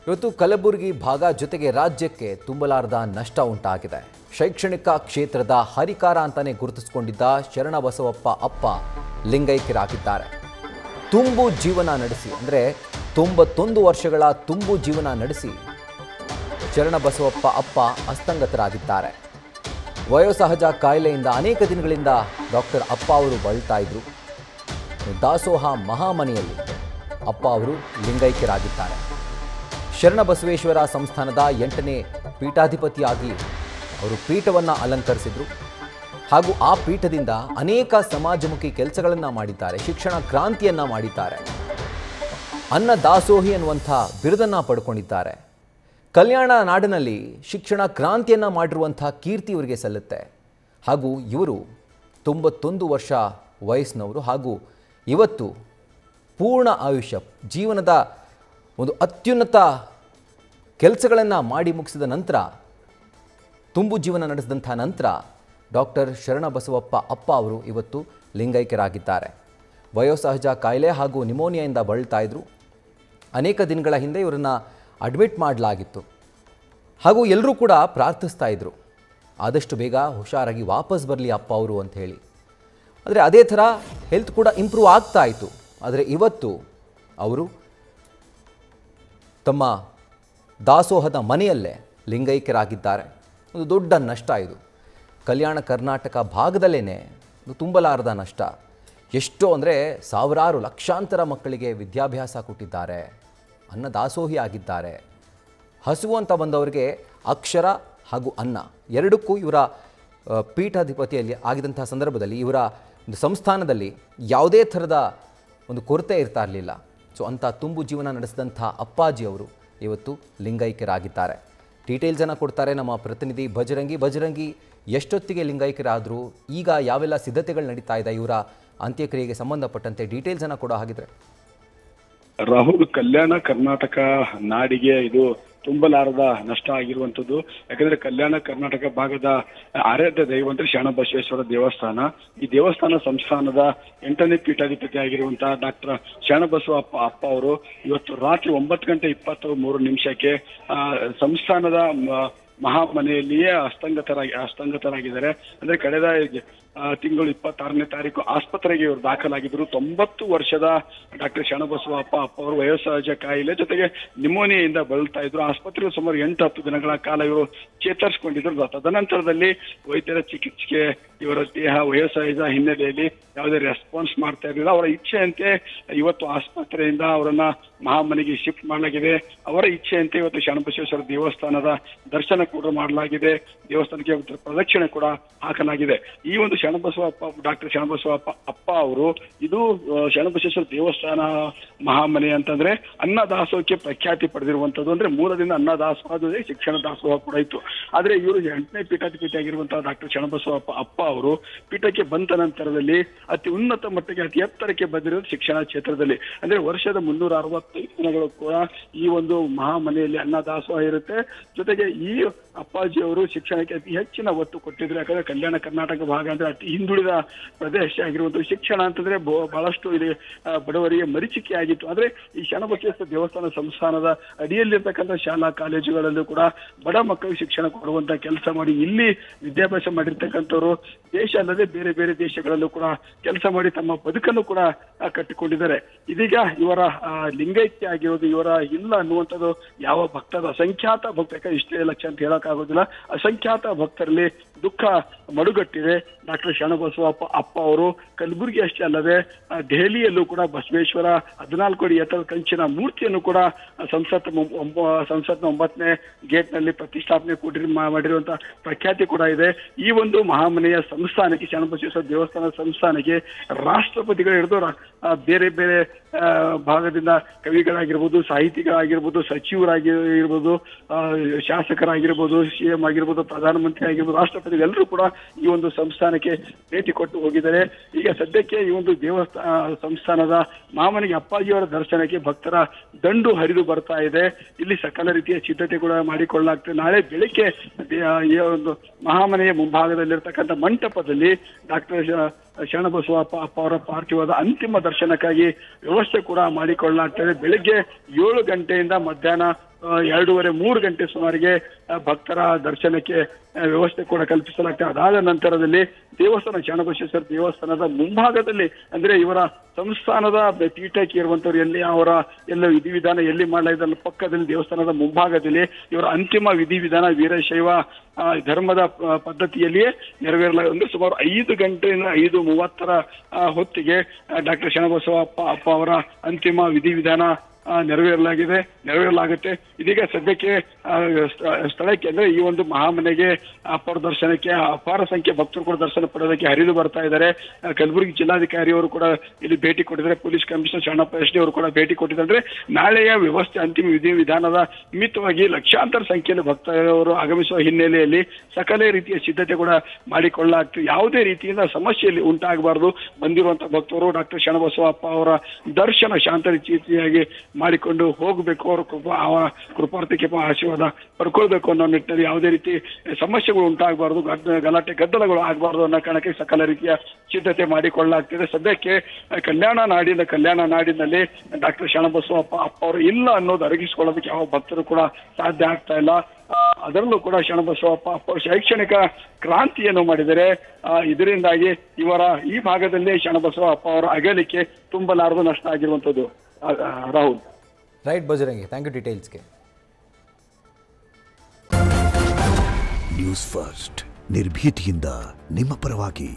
ಇವತ್ತು ಕಲಬುರಗಿ ಭಾಗ ಜೊತೆಗೆ ರಾಜ್ಯಕ್ಕೆ ತುಂಬಲಾರದ ನಷ್ಟ ಉಂಟಾಗಿದೆ. ಶೈಕ್ಷಣಿಕ ಕ್ಷೇತ್ರದ ಹರಿಕಾರ ಅಂತಾನೆ ಗುರುತಿಸಿಕೊಂಡಿದ್ದ ಶರಣಬಸವಪ್ಪ ಅಪ್ಪ ಲಿಂಗೈಕ್ಯರಾಗಿದ್ದಾರೆ. ತುಂಬು ಜೀವನ ನಡೆಸಿ ಅಂದರೆ 91 ವರ್ಷಗಳ ತುಂಬು ಜೀವನ ನಡೆಸಿ ಶರಣಬಸವಪ್ಪ ಅಪ್ಪ ಅಸ್ತಂಗತರಾಗಿದ್ದಾರೆ. ವಯೋಸಹಜ ಕಾಯಿಲೆಯಿಂದ ಅನೇಕ ದಿನಗಳಿಂದ ಡಾಕ್ಟರ್ ಅಪ್ಪ ಅವರು ಬಳಲ್ತಾ ಇದ್ರು. ದಾಸೋಹ ಮಹಾಮನೆಯಲ್ಲಿ ಅಪ್ಪ ಅವರು ಲಿಂಗೈಕ್ಯರಾಗಿದ್ದಾರೆ. ಶರಣಬಸವೇಶ್ವರ ಸಂಸ್ಥಾನದ 8ನೇ ಪೀಠಾಧಿಪತಿಯಾಗಿ ಅವರು ಪೀಠವನ್ನು ಅಲಂಕರಿಸಿದರು. ಹಾಗೂ ಆ ಪೀಠದಿಂದ ಅನೇಕ ಸಮಾಜಮುಖಿ ಕೆಲಸಗಳನ್ನು ಮಾಡಿದ್ದಾರೆ. ಶಿಕ್ಷಣ ಕ್ರಾಂತಿಯನ್ನು ಮಾಡಿದ್ದಾರೆ. ಅನ್ನ ದಾಸೋಹಿ ಅನ್ನುವಂಥ ಬಿರುದನ್ನು ಪಡ್ಕೊಂಡಿದ್ದಾರೆ. ಕಲ್ಯಾಣ ನಾಡಿನಲ್ಲಿ ಶಿಕ್ಷಣ ಕ್ರಾಂತಿಯನ್ನು ಮಾಡಿರುವಂಥ ಕೀರ್ತಿ ಇವರಿಗೆ ಸಲ್ಲುತ್ತೆ. ಹಾಗೂ ಇವರು 91 ವರ್ಷ ವಯಸ್ಸಿನವರು. ಹಾಗೂ ಇವತ್ತು ಪೂರ್ಣ ಆಯುಷ್ಯ ಜೀವನದ ಒಂದು ಅತ್ಯುನ್ನತ ಕೆಲಸಗಳನ್ನು ಮಾಡಿ ಮುಗಿಸಿದ ನಂತರ, ತುಂಬು ಜೀವನ ನಡೆಸಿದಂಥ ನಂತರ ಡಾಕ್ಟರ್ ಶರಣಬಸವಪ್ಪ ಅಪ್ಪ ಅವರು ಇವತ್ತು ಲಿಂಗೈಕ್ಯರಾಗಿದ್ದಾರೆ. ವಯೋಸಹಜ ಕಾಯಿಲೆ ಹಾಗೂ ನಿಮೋನಿಯಾದಿಂದ ಬಳಲ್ತಾ ಇದ್ರು. ಅನೇಕ ದಿನಗಳ ಹಿಂದೆ ಇವರನ್ನು ಅಡ್ಮಿಟ್ ಮಾಡಲಾಗಿತ್ತು. ಹಾಗೂ ಎಲ್ಲರೂ ಕೂಡ ಪ್ರಾರ್ಥಿಸ್ತಾ ಇದ್ರು, ಆದಷ್ಟು ಬೇಗ ಹುಷಾರಾಗಿ ವಾಪಸ್ ಬರಲಿ ಅಪ್ಪ ಅವರು ಅಂತ ಹೇಳಿ. ಆದರೆ ಅದೇ ಥರ ಹೆಲ್ತ್ ಕೂಡ ಇಂಪ್ರೂವ್ ಆಗ್ತಾ ಇತ್ತು. ಆದರೆ ಇವತ್ತು ಅವರು ತಮ್ಮ ದಾಸೋಹದ ಮನೆಯಲ್ಲೇ ಲಿಂಗೈಕ್ಯರಾಗಿದ್ದಾರೆ. ಒಂದು ದೊಡ್ಡ ನಷ್ಟ ಇದು. ಕಲ್ಯಾಣ ಕರ್ನಾಟಕ ಭಾಗದಲ್ಲೇ ತುಂಬಲಾರದ ನಷ್ಟ. ಎಷ್ಟೋ ಅಂದರೆ ಸಾವಿರಾರು ಲಕ್ಷಾಂತರ ಮಕ್ಕಳಿಗೆ ವಿದ್ಯಾಭ್ಯಾಸ ಕೊಟ್ಟಿದ್ದಾರೆ. ಅನ್ನ ದಾಸೋಹಿ ಆಗಿದ್ದಾರೆ. ಹಸಿವು ಅಂತ ಬಂದವರಿಗೆ ಅಕ್ಷರ ಹಾಗೂ ಅನ್ನ ಎರಡಕ್ಕೂ ಇವರ ಪೀಠಾಧಿಪತಿಯಲ್ಲಿ ಆಗಿದಂಥ ಸಂದರ್ಭದಲ್ಲಿ ಇವರ ಒಂದು ಸಂಸ್ಥಾನದಲ್ಲಿ ಯಾವುದೇ ಥರದ ಒಂದು ಕೊರತೆ ಇರ್ತಾ ಇರಲಿಲ್ಲ. ಸೊ ಅಂಥ ತುಂಬು ಜೀವನ ನಡೆಸಿದಂಥ ಅಪ್ಪಾಜಿ ಅವರು ಇವತ್ತು ಲಿಂಗೈಕ್ಯರಾಗಿದ್ದಾರೆ. ಡೀಟೇಲ್ಸನ್ನು ಕೊಡ್ತಾರೆ ನಮ್ಮ ಪ್ರತಿನಿಧಿ ಬಜರಂಗಿ. ಎಷ್ಟೊತ್ತಿಗೆ ಲಿಂಗೈಕ್ಯರಾದರು, ಈಗ ಯಾವೆಲ್ಲ ಸಿದ್ಧತೆಗಳು ನಡೀತಾ ಇದೆ ಇವರ ಅಂತ್ಯಕ್ರಿಯೆಗೆ ಸಂಬಂಧಪಟ್ಟಂತೆ ಡೀಟೇಲ್ಸನ್ನು ಕೊಡೋ ಹಾಗಿದ್ರೆ. ರಾಹುಲ್, ಕಲ್ಯಾಣ ಕರ್ನಾಟಕ ನಾಡಿಗೆ ಇದು ತುಂಬಲಾರದ ನಷ್ಟ ಆಗಿರುವಂಥದ್ದು. ಯಾಕಂದ್ರೆ ಕಲ್ಯಾಣ ಕರ್ನಾಟಕ ಭಾಗದ ಆರಾಧ್ಯ ದೈವ ಅಂದ್ರೆ ಶರಣಬಸವೇಶ್ವರ ದೇವಸ್ಥಾನ. ಈ ದೇವಸ್ಥಾನ ಸಂಸ್ಥಾನದ 8ನೇ ಪೀಠಾಧಿಪತಿ ಆಗಿರುವಂತಹ ಡಾಕ್ಟರ್ ಶರಣಬಸವಪ್ಪ ಅಪ್ಪ ಅವರು ಇವತ್ತು ರಾತ್ರಿ 9:23 ಸಂಸ್ಥಾನದ ಮಹಾಮನೆಯಲ್ಲಿಯೇ ಹಸ್ತಂಗತರಾಗಿದ್ದಾರೆ. ಅಂದ್ರೆ ಕಳೆದ ತಿಂಗಳು 26ನೇ ತಾರೀಕು ಆಸ್ಪತ್ರೆಗೆ ಇವರು ದಾಖಲಾಗಿದ್ದರು. 90 ವರ್ಷದ ಡಾಕ್ಟರ್ ಶರಣಬಸವಪ್ಪ ಅಪ್ಪ ಅವರು ವಯೋಸಹಜ ಕಾಯಿಲೆ ಜೊತೆಗೆ ನಿಮೋನಿಯಾದಿಂದ ಬಳಲ್ತಾ ಇದ್ರು. ಆಸ್ಪತ್ರೆಯಲ್ಲಿ ಸುಮಾರು 8-10 ದಿನಗಳ ಕಾಲ ಇವರು ಚೇತರಿಸಿಕೊಂಡಿದ್ರು. ತದನಂತರದಲ್ಲಿ ವೈದ್ಯರ ಚಿಕಿತ್ಸೆಗೆ ಇವರ ದೇಹ ವಯೋಸಹಜ ಹಿನ್ನೆಲೆಯಲ್ಲಿ ಯಾವುದೇ ರೆಸ್ಪಾನ್ಸ್ ಮಾಡ್ತಾ ಇರಲಿಲ್ಲ. ಅವರ ಇಚ್ಛೆಯಂತೆ ಇವತ್ತು ಆಸ್ಪತ್ರೆಯಿಂದ ಅವರನ್ನ ಮಹಾಮನೆಗೆ ಶಿಫ್ಟ್ ಮಾಡಲಾಗಿದೆ. ಅವರ ಇಚ್ಛೆಯಂತೆ ಇವತ್ತು ಶರಣಬಸವೇಶ್ವರ ದೇವಸ್ಥಾನದ ದರ್ಶನ ಕೂಡ ಮಾಡಲಾಗಿದೆ. ದೇವಸ್ಥಾನಕ್ಕೆ ಪ್ರದಕ್ಷಿಣೆ ಕೂಡ ಹಾಕಲಾಗಿದೆ. ಈ ಒಂದು ಡಾಕ್ಟರ್ ಶರಣಬಸವಪ್ಪ ಅಪ್ಪ ಅವರು ಇದು ಶರಣಬಸವೇಶ್ವರ ದೇವಸ್ಥಾನ ಮಹಾಮನೆ ಅಂತಂದ್ರೆ ಅನ್ನದಾಸೋಹಕ್ಕೆ ಪ್ರಖ್ಯಾತಿ ಪಡೆದಿರುವಂತದ್ದು. ಅಂದ್ರೆ ಮೂಲದಿಂದ ಅನ್ನದಾಸೋಹ ಶಿಕ್ಷಣ ದಾಸೋಹ ಕೂಡ ಇತ್ತು. ಆದ್ರೆ ಇವರು 8ನೇ ಪೀಠಾಧಿಪತಿ ಆಗಿರುವಂತಹ ಡಾಕ್ಟರ್ ಶರಣಬಸವಪ್ಪ ಅಪ್ಪ ಅವರು ಪೀಠಕ್ಕೆ ಬಂದ ನಂತರದಲ್ಲಿ ಅತಿ ಉನ್ನತ ಮಟ್ಟಿಗೆ ಅತಿ ಎತ್ತರಕ್ಕೆ ಬಂದಿರೋದು ಶಿಕ್ಷಣ ಕ್ಷೇತ್ರದಲ್ಲಿ. ಅಂದ್ರೆ ವರ್ಷದ 365 ದಿನಗಳು ಕೂಡ ಈ ಒಂದು ಮಹಾಮನೆಯಲ್ಲಿ ಅನ್ನದಾಸೋಹ ಇರುತ್ತೆ. ಜೊತೆಗೆ ಈ ಅಪ್ಪಾಜಿ ಅವರು ಶಿಕ್ಷಣಕ್ಕೆ ಅತಿ ಹೆಚ್ಚಿನ ಒತ್ತು ಕೊಟ್ಟಿದ್ರು. ಯಾಕಂದ್ರೆ ಕಲ್ಯಾಣ ಕರ್ನಾಟಕ ಭಾಗ ಅಂದ್ರೆ ಅತಿ ಹಿಂದುಳಿದ ಪ್ರದೇಶ ಆಗಿರುವಂತಹ ಶಿಕ್ಷಣ ಅಂತಂದ್ರೆ ಬಹಳಷ್ಟು ಇಲ್ಲಿ ಬಡವರಿಗೆ ಮರೀಚಿಕೆ ಆಗಿತ್ತು. ಆದ್ರೆ ಈ ಶರಣಬಸವೇಶ್ವರ ದೇವಸ್ಥಾನ ಸಂಸ್ಥಾನದ ಅಡಿಯಲ್ಲಿರ್ತಕ್ಕಂಥ ಶಾಲಾ ಕಾಲೇಜುಗಳಲ್ಲೂ ಕೂಡ ಬಡ ಮಕ್ಕಳಿಗೆ ಶಿಕ್ಷಣ ಕೊಡುವಂತ ಕೆಲಸ ಮಾಡಿ ಇಲ್ಲಿ ವಿದ್ಯಾಭ್ಯಾಸ ಮಾಡಿರ್ತಕ್ಕಂಥವ್ರು ದೇಶ ಅಲ್ಲದೆ ಬೇರೆ ಬೇರೆ ದೇಶಗಳಲ್ಲೂ ಕೂಡ ಕೆಲಸ ಮಾಡಿ ತಮ್ಮ ಬದುಕನ್ನು ಕೂಡ ಕಟ್ಟಿಕೊಂಡಿದ್ದಾರೆ. ಇದೀಗ ಇವರ ಲಿಂಗೈಕ್ಯ ಆಗಿರೋದು ಇವರ ಇಲ್ಲ ಅನ್ನುವಂಥದ್ದು ಯಾವ ಭಕ್ತದ ಅಸಂಖ್ಯಾತ ಭಕ್ತ, ಇಷ್ಟೇ ಲಕ್ಷ ಅಂತ ಹೇಳಕ್ಕಾಗೋದಿಲ್ಲ, ಅಸಂಖ್ಯಾತ ಭಕ್ತರಲ್ಲಿ ದುಃಖ ಮಡುಗಟ್ಟಿದೆ. ಡಾಕ್ಟರ್ ಶರಣಬಸವಪ್ಪ ಅಪ್ಪ ಅವರು ಕಲಬುರಗಿ ಅಷ್ಟೇ ಅಲ್ಲದೆ ದೆಹಲಿಯಲ್ಲೂ ಕೂಡ ಬಸವೇಶ್ವರ 14 ಅಡಿ ಎತ್ತರದ ಕಂಚಿನ ಮೂರ್ತಿಯನ್ನು ಕೂಡ ಸಂಸತ್ನ 9ನೇ ಗೇಟ್ನಲ್ಲಿ ಪ್ರತಿಷ್ಠಾಪನೆ ಮಾಡಿರುವಂತಹ ಪ್ರಖ್ಯಾತಿ ಕೂಡ ಇದೆ. ಈ ಒಂದು ಮಹಾಮನೆಯ ಸಂಸ್ಥಾನಕ್ಕೆ, ಶರಣಬಸವೇಶ್ವರ ದೇವಸ್ಥಾನ ಸಂಸ್ಥಾನಕ್ಕೆ ರಾಷ್ಟ್ರಪತಿಗಳು ಹಿಡಿದು ಬೇರೆ ಬೇರೆ ಭಾಗದಿಂದ ಕವಿಗಳಾಗಿರ್ಬೋದು, ಸಾಹಿತಿಗಳಾಗಿರ್ಬೋದು, ಸಚಿವರಾಗಿರ್ಬೋದು, ಶಾಸಕರಾಗಿರ್ಬೋದು, CM ಆಗಿರ್ಬೋದು, ಪ್ರಧಾನಮಂತ್ರಿ ಆಗಿರ್ಬೋದು, ರಾಷ್ಟ್ರಪತಿಗಳೆಲ್ಲರೂ ಕೂಡ ಈ ಒಂದು ಸಂಸ್ಥಾನಕ್ಕೆ ಭೇಟಿ ಕೊಟ್ಟು ಹೋಗಿದ್ದಾರೆ. ಈಗ ಸದ್ಯಕ್ಕೆ ಈ ಒಂದು ಸಂಸ್ಥಾನದ ಮಹಾಮನೆಗೆ ಅಪ್ಪಾಜಿಯವರ ದರ್ಶನಕ್ಕೆ ಭಕ್ತರ ದಂಡು ಹರಿದು ಬರ್ತಾ ಇದೆ. ಇಲ್ಲಿ ಸಕಲ ರೀತಿಯ ಸಿದ್ಧತೆ ಕೂಡ ಮಾಡಿಕೊಳ್ಳಲಾಗ್ತದೆ. ನಾಳೆ ಬೆಳಿಗ್ಗೆ ಈ ಒಂದು ಮಹಾಮನೆಯ ಮುಂಭಾಗದಲ್ಲಿರ್ತಕ್ಕಂಥ ಮಂಟಪದಲ್ಲಿ ಡಾಕ್ಟರ್ ಶರಣಬಸವಪ್ಪ ಅಪ್ಪ ಅವರ ಪಾರ್ಥಿವದ ಅಂತಿಮ ದರ್ಶನಕ್ಕಾಗಿ ವ್ಯವಸ್ಥೆ ಕೂಡ ಮಾಡಿಕೊಳ್ಳಲಾಗ್ತದೆ. ಬೆಳಿಗ್ಗೆ 7 ಗಂಟೆಯಿಂದ ಮಧ್ಯಾಹ್ನ 2:30-3 ಗಂಟೆ ಸುಮಾರಿಗೆ ಭಕ್ತರ ದರ್ಶನಕ್ಕೆ ವ್ಯವಸ್ಥೆ ಕೂಡ ಕಲ್ಪಿಸಲಾಗ್ತದೆ. ಅದಾದ ನಂತರದಲ್ಲಿ ದೇವಸ್ಥಾನ ಶರಣಬಸವೇಶ್ವರ ದೇವಸ್ಥಾನದ ಮುಂಭಾಗದಲ್ಲಿ ಅಂದ್ರೆ ಇವರ ಸಂಸ್ಥಾನದ ಪೀಠಕ್ಕೆ ಇರುವಂತವ್ರು ಎಲ್ಲಿ ಅವರ ಎಲ್ಲ ವಿಧಿವಿಧಾನ ಎಲ್ಲಿ ಮಾಡಲಾಗಿದೆ ಪಕ್ಕದಲ್ಲಿ ದೇವಸ್ಥಾನದ ಮುಂಭಾಗದಲ್ಲಿ ಇವರ ಅಂತಿಮ ವಿಧಿವಿಧಾನ ವೀರಶೈವ ಧರ್ಮದ ಪದ್ಧತಿಯಲ್ಲಿಯೇ ನೆರವೇರಲಾಗಿದೆ. ಸುಮಾರು 5 ಗಂಟೆಯಿಂದ 5:30 ಹೊತ್ತಿಗೆ ಡಾಕ್ಟರ್ ಶರಣಬಸವಪ್ಪ ಅಪ್ಪ ಅವರ ಅಂತಿಮ ವಿಧಿವಿಧಾನ ನೆರವೇರಲಾಗುತ್ತೆ. ಇದೀಗ ಸದ್ಯಕ್ಕೆ ಸ್ಥಳಕ್ಕೆ ಅಂದ್ರೆ ಈ ಒಂದು ಮಹಾಮನೆಗೆ ಅಪ್ಪರ ದರ್ಶನಕ್ಕೆ ಅಪಾರ ಸಂಖ್ಯೆ ಭಕ್ತರು ಕೂಡ ದರ್ಶನ ಪಡೆಯೋದಕ್ಕೆ ಹರಿದು ಬರ್ತಾ ಇದ್ದಾರೆ. ಕಲಬುರಗಿ ಜಿಲ್ಲಾಧಿಕಾರಿ ಅವರು ಕೂಡ ಇಲ್ಲಿ ಭೇಟಿ ಕೊಟ್ಟಿದ್ದಾರೆ. Police commissioner Sharanappa S D ಅವರು ಕೂಡ ಭೇಟಿ ಕೊಟ್ಟಿದ್ದಾರೆ. ನಾಳೆಯ ವ್ಯವಸ್ಥೆ ಅಂತಿಮ ವಿಧಿವಿಧಾನದ ನಿಮಿತ್ತವಾಗಿ ಲಕ್ಷಾಂತರ ಸಂಖ್ಯೆಯಲ್ಲಿ ಭಕ್ತರು ಆಗಮಿಸುವ ಹಿನ್ನೆಲೆಯಲ್ಲಿ ಸಕಲ ರೀತಿಯ ಸಿದ್ಧತೆ ಕೂಡ ಮಾಡಿಕೊಳ್ಳಲಾಗ್ತದೆ. ಯಾವುದೇ ರೀತಿಯಿಂದ ಸಮಸ್ಯೆಯಲ್ಲಿ ಉಂಟಾಗಬಾರದು. ಬಂದಿರುವಂತಹ ಭಕ್ತರು ಡಾಕ್ಟರ್ ಶರಣಬಸವಪ್ಪ ಅವರ ದರ್ಶನ ಶಾಂತ ರೀತಿಯಾಗಿ ಮಾಡಿಕೊಂಡು ಹೋಗಬೇಕು. ಅವರ ಕೃಪಾರ್ಥಕ್ಕೆ ಆಶೀರ್ವಾದ ಪಡ್ಕೊಳ್ಬೇಕು ಅನ್ನೋ ನಿಟ್ಟಿನಲ್ಲಿ ಯಾವುದೇ ರೀತಿ ಸಮಸ್ಯೆಗಳು ಉಂಟಾಗಬಾರದು, ಗಲಾಟೆ ಗದ್ದಲಗಳು ಆಗಬಾರದು ಅನ್ನೋ ಕಾರಣಕ್ಕೆ ಸಕಲ ರೀತಿಯ ಸಿದ್ಧತೆ ಮಾಡಿಕೊಳ್ಳಲಾಗ್ತಿದೆ. ಸದ್ಯಕ್ಕೆ ಕಲ್ಯಾಣ ನಾಡಿನಲ್ಲಿ ಡಾಕ್ಟರ್ ಶರಣಬಸವಪ್ಪ ಅಪ್ಪ ಅವರು ಇಲ್ಲ ಅನ್ನೋದು ಅರಗಿಸಿಕೊಳ್ಳೋದಕ್ಕೆ ಯಾವ ಭಕ್ತರು ಕೂಡ ಸಾಧ್ಯ ಆಗ್ತಾ ಇಲ್ಲ. ಅದರಲ್ಲೂ ಕೂಡ ಶರಣಬಸವಪ್ಪ ಅಪ್ಪ ಶೈಕ್ಷಣಿಕ ಕ್ರಾಂತಿಯನ್ನು ಮಾಡಿದರೆ ಇದರಿಂದಾಗಿ ಇವರ ಈ ಭಾಗದಲ್ಲಿ ಶರಣಬಸವ ಅಪ್ಪ ಅವರ ಅಗಲಿಕೆ ತುಂಬಲಾರದು ನಷ್ಟ ಆಗಿರುವಂತದ್ದು. Rahul. Right Bajrangi, thank you ಡೀಟೇಲ್ಸ್ಗೆ. ನ್ಯೂಸ್ ಫಸ್ಟ್ ನಿರ್ಭೀತಿಯಿಂದ ನಿಮ್ಮ ಪರವಾಗಿ.